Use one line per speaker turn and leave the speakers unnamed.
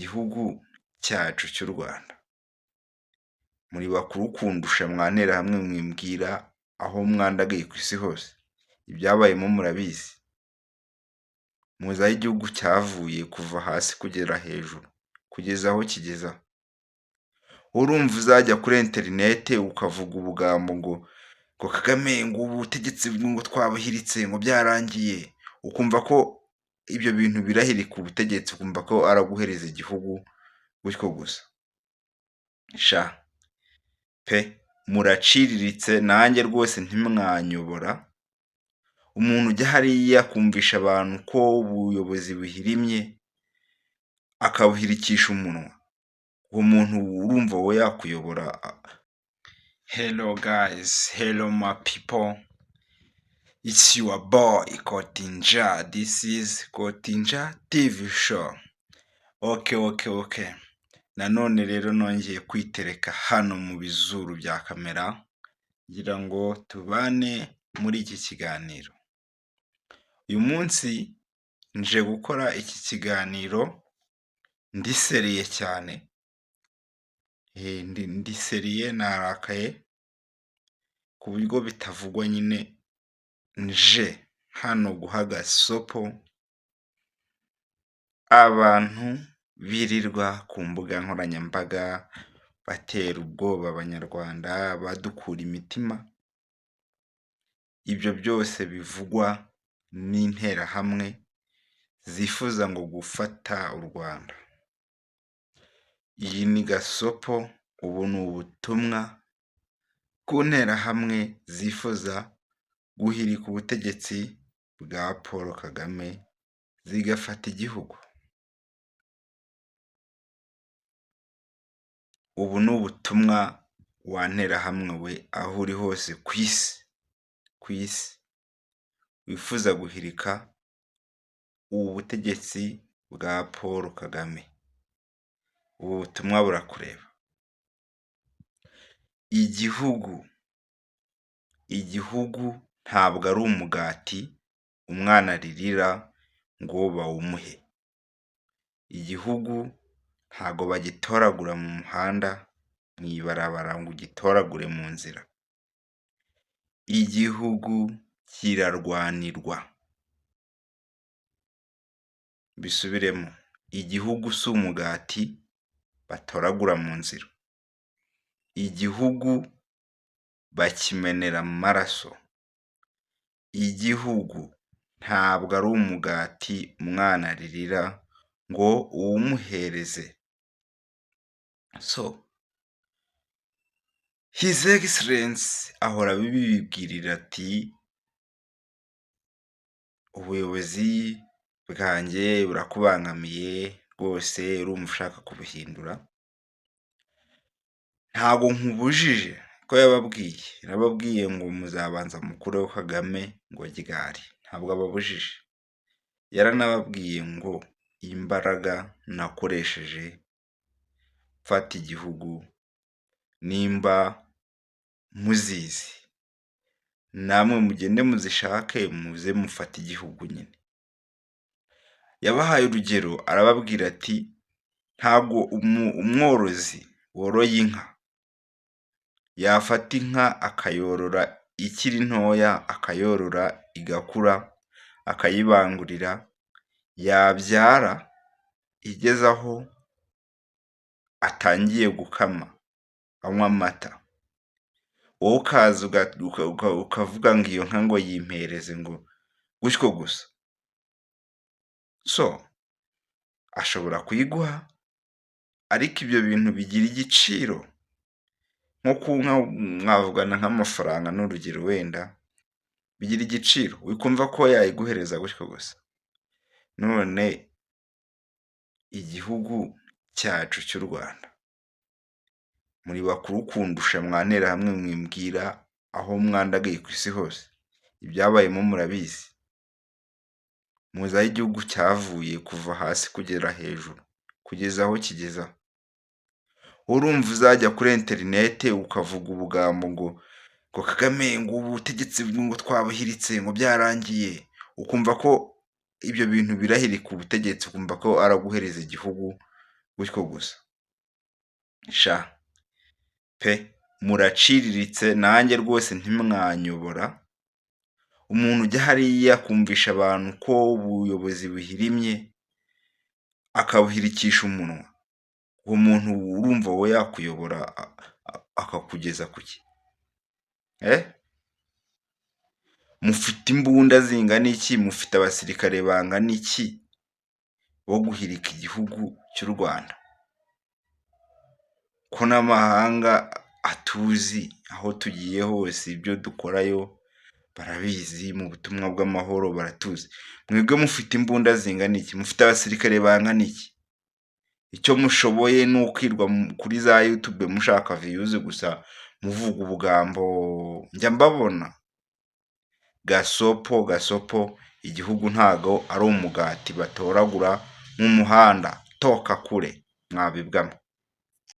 Igihugu cyacu cy'u Rwanda, muri bakuru kundusha mwantera hamwe mwimbwira aho mwandagaye ku isi hose, ibyabayemo murabizi, muzi aho igihugu cyavuye kuva hasi kugera hejuru, kugeza aho kigeza. Urumva uzajya kuri interinete ukavuga ubugambo ngo Kagame ngo ubutegetsi ngo twabuhiritse ngo byarangiye, ukumva ko ibyo bintu birahirika ubutegetsi, ukumva ko araguhereza igihugu gutyo gusa. Sha pe muraciriritse, nanjye rwose ntimwanyobora. Umuntu ujya hariya akumvisha abantu ko ubuyobozi buhirimye, akabuhirikisha umunwa, uwo muntu urumva we yakuyobora? Hello guys, hello my people, it's your boy Kotinja, this is Kotinja TV show. Okay. Nanone rero nongeye kwitereka hano mu bizuru bya kamera ngira ngo tubane muri iki kiganiro. Uyu munsi nje gukora iki kiganiro ndiseriye cyane. Ndiseriye, narakaye ku buryo bitavugwa. Nyine nje hano guha gasopo abantu birirwa ku mbuga nkoranyambaga batera ubwoba abanyarwanda, badukura imitima. Ibyo byose bivugwa n'interahamwe zifuza ngo gufata u Rwanda. Iyi ni gasopo, ubu ni ubutumwa ku nterahamwe zifuza guhirika ubutegetsi bwa Paul Kagame zigafata igihugu. Ubu ni ubutumwa wa nterahamwe we, aho uri hose ku isi wifuza guhirika ubu butegetsi bwa Paul Kagame. Ubu butumwa burakureba. Igihugu ntabwo ari umugati umwana aririra ngo bawumuhe. Igihugu ntago bagitoragura mu muhanda, mu ibarabara ngo ugitoragure mu nzira. Igihugu kirarwanirwa. Bisubiremo, igihugu si umugati batoragura mu nzira. Igihugu bakimenera amaraso. Igihugu ntabwo ari umugati umwana aririra ngo uwumuhereze. So His Excellency ahora bibwirira ati ubuyobozi bwanjye burakubangamiye rwose, urumva ushaka kubuhindura. Ntabwo nkubujije ko yababwiye ngo muzabanza mukureho Kagame ngo ryari. Ntabwo ababujije. Yaranababwiye ngo imbaraga nakoresheje mfata igihugu nimba muzizi, namwe mugende muzishake muze mufata igihugu nyine. Yabahaye urugero, arababwira ati ntabwo umworozi woroye inka yafata inka akayorora ikiri ntoya, akayorora igakura, akayibangurira, yabyara igeze aho atangiye gukama anywa amata, wowe ukaza ukavuga ngo iyo nka ngo yimpereze ngo gutyo gusa. So ashobora kuyiguha, ariko ibyo bintu bigira igiciro. Nko ku nka mwavugana nk'amafaranga n'urugero, wenda bigira igiciro, wikumva ko yayiguhereza gutyo gusa. None igihugu cyacu cy'u Rwanda, muri bakuru kundusha mwantera hamwe mwimbwira aho mwandagaye ku isi hose, ibyabayemo murabizi, muzi aho igihugu cyavuye kuva hasi kugera hejuru, kugeza aho kigeza. Urumva uzajya kuri interinete ukavuga ubugambo ngo Kagame ngo ubutegetsi ngo twabuhiritse ngo byarangiye, ukumva ko ibyo bintu birahirika ubutegetsi, ukumva ko araguhereza igihugu gutyo gusa. Sha pe muraciriritse nanjye rwose ntimwanyobora, umuntu ujya hariya akumvisha abantu ko ubuyobozi buhirimye, akabuhirikisha umunwa, uwo muntu urumva we yakuyobora akakugeza ku ki? Mufite imbunda zingana iki? Mufite abasirikare bangana iki bo guhirika igihugu cy'u Rwanda? Ko n'amahanga atuzi, aho tugiye hose ibyo dukorayo barabizi, mu butumwa bw'amahoro baratuzi. Mwebwe mufite imbunda zingana iki? Mufite abasirikare bangana iki? Icyo mushoboye ni ukwirwa kuri za YouTube mushaka views gusa, muvuga ubugambo. Njya mbabona gasopo, igihugu ntago ari umugati batoragura mu muhanda, toka kure mwabibwamo.